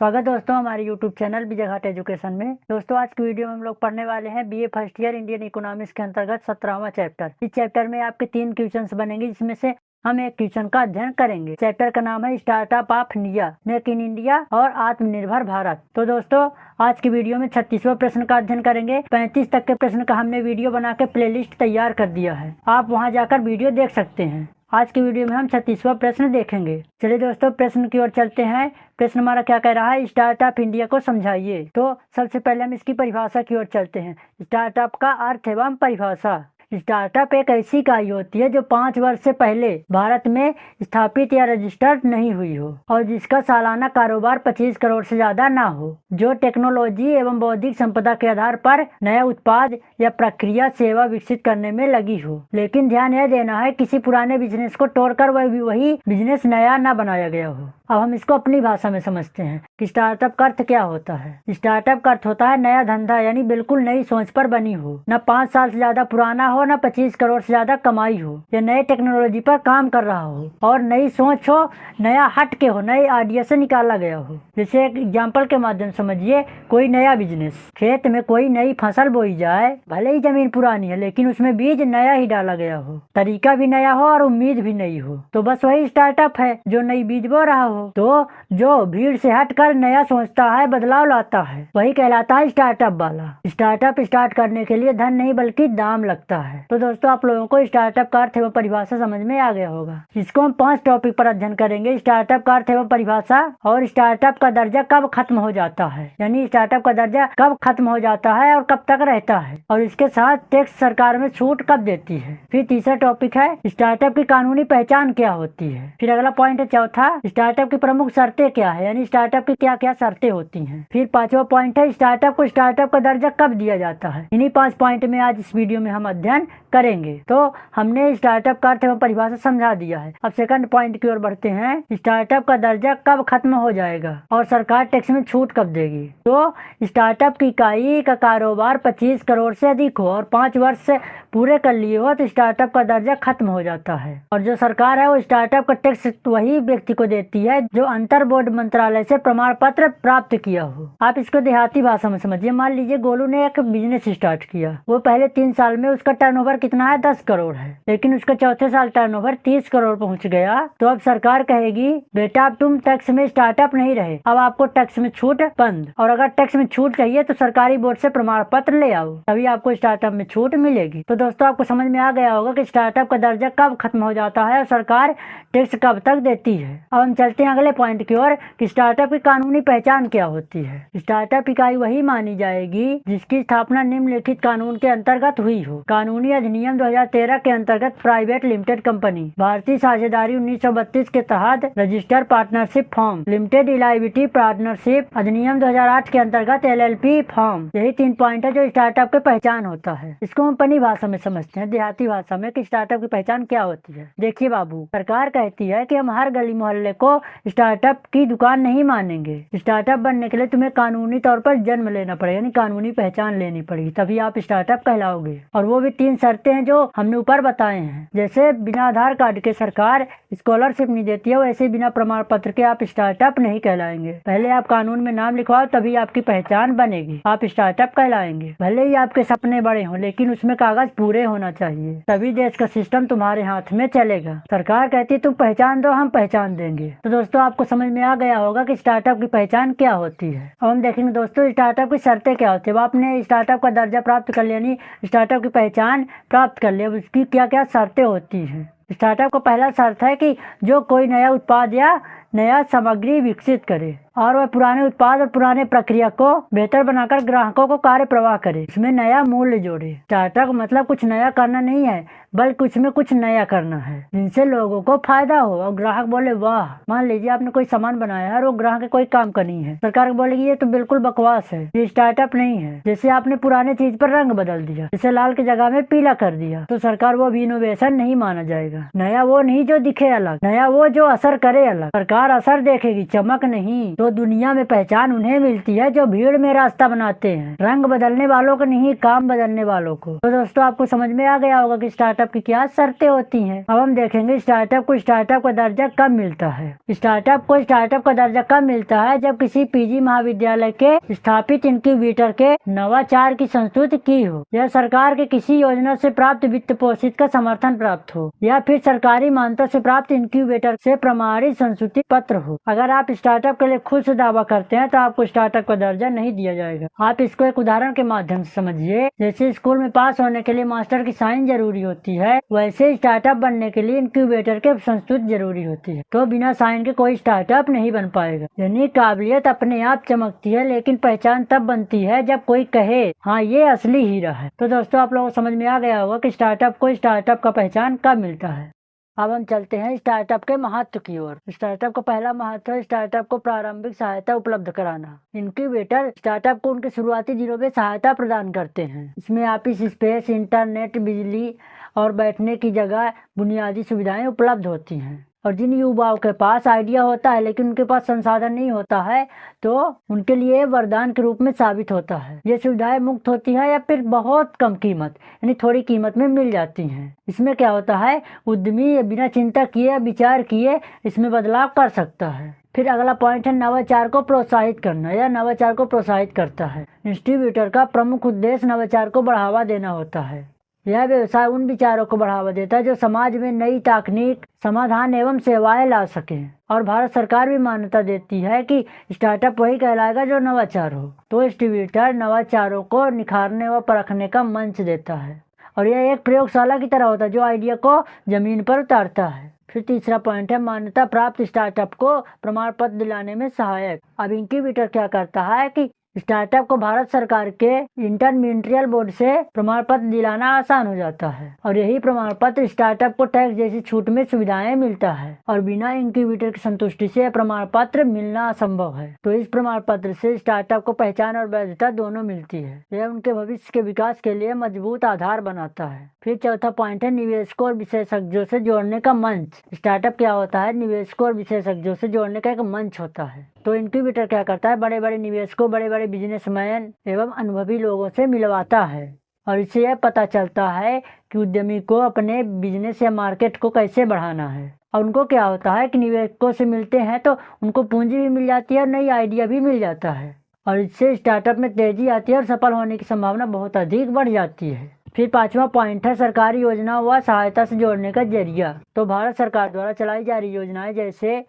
स्वागत दोस्तों हमारे YouTube channel Vijay Ghat education में। दोस्तों आज की वीडियो में हम लोग पढ़ने वाले हैं BA first year Indian economics के अंतर्गत 17वां चैप्टर। इस चैप्टर में आपके 3 क्वेश्चंस बनेंगे, जिसमें से हम एक क्वेश्चन का अध्ययन करेंगे। चैप्टर का नाम है startup of India, make in India और आत्मनिर्भर भारत। तो दोस्तों आज की वीडियो में 36वां प्रश्न का अध्ययन करेंगे। 35 तक के प्रश्न का हमने वीडियो बना के प्लेलिस्ट तैयार कर दिया है, आप वहाँ जाकर वीडियो देख सकते हैं। आज की वीडियो में हम 36वां प्रश्न देखेंगे। चलिए दोस्तों प्रश्न की ओर चलते हैं। प्रश्न हमारा क्या कह रहा है, स्टार्टअप इंडिया को समझाइए। तो सबसे पहले हम इसकी परिभाषा की ओर चलते हैं। स्टार्टअप का अर्थ एवं परिभाषा। स्टार्टअप एक ऐसी इकाई होती है जो 5 वर्ष से पहले भारत में स्थापित या रजिस्टर्ड नहीं हुई हो और जिसका सालाना कारोबार 25 करोड़ से ज्यादा ना हो, जो टेक्नोलॉजी एवं बौद्धिक संपदा के आधार पर नया उत्पाद या प्रक्रिया सेवा विकसित करने में लगी हो। लेकिन ध्यान यह देना है किसी पुराने बिजनेस को तोड़कर वही बिजनेस नया ना बनाया गया हो। अब हम इसको अपनी भाषा में समझते हैं कि स्टार्टअप का अर्थ क्या होता है। स्टार्टअप का अर्थ होता है नया धंधा, यानी बिल्कुल नई सोच पर बनी हो, न 5 साल से ज्यादा पुराना हो, न 25 करोड़ से ज्यादा कमाई हो, या नए टेक्नोलॉजी पर काम कर रहा हो और नई सोच हो, नया हट के हो, नए आइडिया से निकाला गया हो। जैसे एक एग्जाम्पल के माध्यम समझिए, कोई नया बिजनेस, खेत में कोई नई फसल बोई जाए, भले ही जमीन पुरानी है लेकिन उसमें बीज नया ही डाला गया हो, तरीका भी नया हो और उम्मीद भी नई हो, तो बस वही स्टार्टअप है जो नई बीज बो रहा हो। तो जो भीड़ से हटकर नया सोचता है, बदलाव लाता है, वही कहलाता है स्टार्टअप वाला। स्टार्टअप स्टार्ट करने के लिए धन नहीं बल्कि दाम लगता है। तो दोस्तों आप लोगों को स्टार्टअप का अर्थ एवं परिभाषा समझ में आ गया होगा। इसको हम 5 टॉपिक पर अध्ययन करेंगे। स्टार्टअप का अर्थ एवं परिभाषा और स्टार्टअप का दर्जा कब खत्म हो जाता है, यानी स्टार्टअप का दर्जा कब खत्म हो जाता है और कब तक रहता है, और इसके साथ टैक्स सरकार में छूट कब देती है। फिर तीसरा टॉपिक है स्टार्टअप की कानूनी पहचान क्या होती है। फिर अगला पॉइंट है चौथा, स्टार्टअप की प्रमुख शर्तें क्या है, यानी स्टार्टअप की क्या क्या शर्तें होती हैं। फिर 5वां पॉइंट है स्टार्टअप को स्टार्टअप का दर्जा कब दिया जाता है। इन्हीं 5 पॉइंट में आज इस वीडियो में हम अध्ययन करेंगे। तो हमने स्टार्टअप का अर्थ एवं परिभाषा समझा दिया है। अब सेकंड पॉइंट की ओर बढ़ते हैं। स्टार्टअप का दर्जा कब खत्म हो जाएगा और सरकार टैक्स में छूट कब देगी। तो स्टार्टअप की इकाई का कारोबार 25 करोड़ से अधिक हो और 5 वर्ष से पूरे कर लिए हो तो स्टार्टअप का दर्जा खत्म हो जाता है, और जो सरकार है वो स्टार्टअप का टैक्स वही व्यक्ति को देती है जो अंतर बोर्ड मंत्रालय से प्रमाण पत्र प्राप्त किया हो। आप इसको देहाती भाषा में समझिए। मान लीजिए गोलू ने एक बिजनेस स्टार्ट किया, वो पहले 3 साल में उसका टर्नओवर कितना है, 10 करोड़ है, लेकिन उसका चौथे साल टर्नओवर 30 करोड़ पहुंच गया। तो अब सरकार कहेगी बेटा अब तुम टैक्स में स्टार्टअप नहीं रहे, अब आपको टैक्स में छूट बंद, और अगर टैक्स में छूट चाहिए तो सरकारी बोर्ड से प्रमाण पत्र ले आओ, तभी आपको स्टार्टअप में छूट मिलेगी। तो दोस्तों आपको समझ में आ गया होगा कि स्टार्टअप का दर्जा कब खत्म हो जाता है और सरकार टैक्स कब तक देती है। अब हम चलते हैं अगले पॉइंट की ओर कि स्टार्टअप की कानूनी पहचान क्या होती है। स्टार्टअप इकाई वही मानी जाएगी जिसकी स्थापना निम्नलिखित कानून के अंतर्गत हुई हो। कानूनी अधिनियम 2013 के अंतर्गत प्राइवेट लिमिटेड कंपनी, भारतीय साझेदारी 1932 के तहत registered partnership form, limited liability partnership अधिनियम 2008 के अंतर्गत LLP फॉर्म। यही 3 पॉइंट है जो स्टार्टअप की पहचान होता है। इसको हम अपनी भाषा में समझते हैं, देहाती भाषा में, कि स्टार्टअप की पहचान क्या होती है। देखिए बाबू, सरकार कहती है कि हम हर गली मोहल्ले को स्टार्टअप की दुकान नहीं मानेंगे। स्टार्टअप बनने के लिए तुम्हें कानूनी तौर पर जन्म लेना पड़ेगा, यानी कानूनी पहचान लेनी पड़ेगी, तभी आप स्टार्टअप कहलाओगे। और वो भी 3 शर्तें हैं जो हमने ऊपर बताए हैं। जैसे बिना आधार कार्ड के सरकार स्कॉलरशिप नहीं देती है, वैसे बिना प्रमाण पत्र के आप स्टार्टअप नहीं कहलाएंगे। पहले आप कानून में नाम लिखवाओ तभी आपकी पहचान बनेगी, आप स्टार्टअप कहलाएंगे। भले ही आपके सपने बड़े हों लेकिन उसमें कागज पूरे होना चाहिए, तभी देश का सिस्टम तुम्हारे हाथ में चलेगा। सरकार कहती है तुम पहचान दो, हम पहचान देंगे। तो दोस्तों आपको समझ में आ गया होगा कि स्टार्टअप की पहचान क्या होती है। अब हम देखेंगे दोस्तों स्टार्टअप की शर्तें क्या होती है। आपने स्टार्टअप का दर्जा प्राप्त कर लिया, यानी स्टार्टअप की पहचान प्राप्त कर लिया, उसकी क्या क्या शर्तें होती हैं। स्टार्टअप का पहला शर्त है कि जो कोई नया उत्पाद या नया सामग्री विकसित करे और वह पुराने उत्पाद और पुराने प्रक्रिया को बेहतर बनाकर ग्राहकों को कार्य प्रवाह करे, इसमें नया मूल्य जोड़े। स्टार्टअप मतलब कुछ नया करना नहीं है, बल्कि उसमें कुछ नया करना है जिनसे लोगों को फायदा हो और ग्राहक बोले वाह। मान लीजिए आपने कोई सामान बनाया है और वो ग्राहक के कोई काम का नहीं है, सरकार बोलेगी ये तो बिल्कुल बकवास है, ये स्टार्टअप नहीं है। जैसे आपने पुराने चीज पर रंग बदल दिया, जैसे लाल की जगह में पीला कर दिया, तो सरकार वो भी इनोवेशन नहीं माना जाएगा। नया वो नहीं जो दिखे अलग, नया वो जो असर करे अलग। सरकार असर देखेगी, चमक नहीं। तो दुनिया में पहचान उन्हें मिलती है जो भीड़ में रास्ता बनाते हैं, रंग बदलने वालों को नहीं, काम बदलने वालों को। तो दोस्तों आपको समझ में आ गया होगा कि स्टार्टअप की क्या शर्तें होती हैं। अब हम देखेंगे स्टार्टअप को स्टार्टअप का दर्जा कब मिलता है। स्टार्टअप को स्टार्टअप का दर्जा कब मिलता है, जब किसी पीजी महाविद्यालय के स्थापित इनक्यूबेटर के नवाचार की संस्तुति की हो, या सरकार के किसी योजना से प्राप्त वित्त पोषित का समर्थन प्राप्त हो, या फिर सरकारी मान्यता से प्राप्त इनक्यूबेटर से प्रमाणित संस्तुति पत्र हो। अगर आप स्टार्टअप के लिए खुद से दावा करते हैं तो आपको स्टार्टअप का दर्जा नहीं दिया जाएगा। आप इसको एक उदाहरण के माध्यम से समझिए। जैसे स्कूल में पास होने के लिए मास्टर की साइन जरूरी होती है, वैसे स्टार्टअप बनने के लिए इनक्यूबेटर के संस्तुति जरूरी होती है। तो बिना साइन के कोई स्टार्टअप नहीं बन पाएगा। यानी काबिलियत अपने आप चमकती है, लेकिन पहचान तब बनती है जब कोई कहे हाँ ये असली हीरा है। तो दोस्तों आप लोगों को समझ में आ गया होगा कि स्टार्टअप को स्टार्टअप का पहचान कब मिलता है। अब हम चलते हैं स्टार्टअप के महत्व की ओर। स्टार्टअप का पहला महत्व है स्टार्टअप को प्रारंभिक सहायता उपलब्ध कराना। इनक्यूबेटर स्टार्टअप को उनके शुरुआती दिनों में सहायता प्रदान करते हैं। इसमें ऑफिस स्पेस, इंटरनेट, बिजली और बैठने की जगह, बुनियादी सुविधाएं उपलब्ध होती हैं। और जिन युवाओं के पास आइडिया होता है लेकिन उनके पास संसाधन नहीं होता है, तो उनके लिए वरदान के रूप में साबित होता है। ये सुविधाएं मुफ्त होती है या फिर बहुत कम कीमत यानी थोड़ी कीमत में मिल जाती हैं। इसमें क्या होता है, उद्यमी बिना चिंता किए, विचार किए इसमें बदलाव कर सकता है। फिर अगला पॉइंट है नवाचार को प्रोत्साहित करना, या नवाचार को प्रोत्साहित करता है। इंस्टीट्यूटर का प्रमुख उद्देश्य नवाचार को बढ़ावा देना होता है। यह व्यवसाय उन विचारों को बढ़ावा देता है जो समाज में नई तकनीक, समाधान एवं सेवाएं ला सके। और भारत सरकार भी मान्यता देती है कि स्टार्टअप वही कहलाएगा जो नवाचार हो। तो इंस्टीट्यूटर नवाचारों को निखारने व परखने का मंच देता है, और यह एक प्रयोगशाला की तरह होता है जो आइडिया को जमीन पर उतारता है। फिर तीसरा पॉइंट है मान्यता प्राप्त स्टार्टअप को प्रमाण पत्र दिलाने में सहायक। अब इनक्यूबेटर क्या करता है कि स्टार्टअप को भारत सरकार के इंटरमीडिएट बोर्ड से प्रमाण पत्र दिलाना आसान हो जाता है, और यही प्रमाण पत्र स्टार्टअप को टैक्स जैसी छूट में सुविधाएं मिलता है। और बिना इंक्यूबेटर की संतुष्टि से प्रमाण पत्र मिलना असंभव है। तो इस प्रमाण पत्र से स्टार्टअप को पहचान और वैधता दोनों मिलती है। यह उनके भविष्य के विकास के लिए मजबूत आधार बनाता है। फिर चौथा पॉइंट है निवेशकों और विशेषज्ञों से जोड़ने का मंच। स्टार्टअप क्या होता है, निवेशकों और विशेषज्ञों से जोड़ने का एक मंच होता है। तो इनक्यूबेटर क्या करता है, बड़े बड़े निवेशकों, बड़े बड़े बिजनेसमैन एवं अनुभवी लोगों से मिलवाता है, और इससे यह पता चलता है कि उद्यमी को अपने बिजनेस या मार्केट को कैसे बढ़ाना है। और उनको क्या होता है कि निवेशकों से मिलते हैं तो उनको पूंजी भी मिल जाती है और नई आइडिया भी मिल जाता है, और इससे स्टार्टअप में तेजी आती है और सफल होने की संभावना बहुत अधिक बढ़ जाती है। फिर पांचवा पॉइंट है सरकारी योजना व सहायता से जोड़ने का जरिया। तो भारत सरकार द्वारा चलाई जा रही योजनाएं जैसे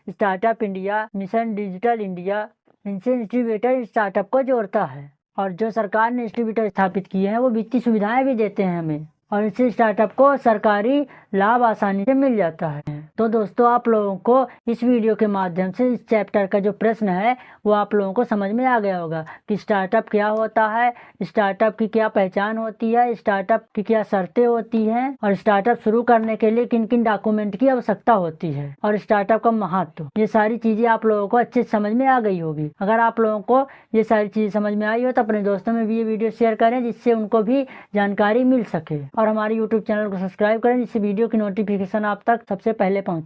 startup India, mission digital India, इनसे इंस्टीट्यूटर स्टार्टअप को जोड़ता है। और जो सरकार ने इंस्टीट्यूटर स्थापित किए हैं वो वित्तीय सुविधाएं भी देते हैं हमें, और इससे स्टार्टअप को सरकारी लाभ आसानी से मिल जाता है। तो दोस्तों आप लोगों को इस वीडियो के माध्यम से इस चैप्टर का जो प्रश्न है वो आप लोगों को समझ में आ गया होगा कि स्टार्टअप क्या होता है, स्टार्टअप की क्या पहचान होती है, स्टार्टअप की क्या शर्तें होती हैं, और स्टार्टअप शुरू करने के लिए किन किन डॉक्यूमेंट की आवश्यकता होती है, और स्टार्टअप का महत्व। ये सारी चीजें आप लोगों को अच्छे से समझ में आ गई होगी। अगर आप लोगों को ये सारी चीजें समझ में आई हो तो अपने दोस्तों में भी ये वीडियो शेयर करें जिससे उनको भी जानकारी मिल सके, और हमारे यूट्यूब चैनल को सब्सक्राइब करें जिससे वीडियो की नोटिफिकेशन आप तक सबसे पहले पहुंचे।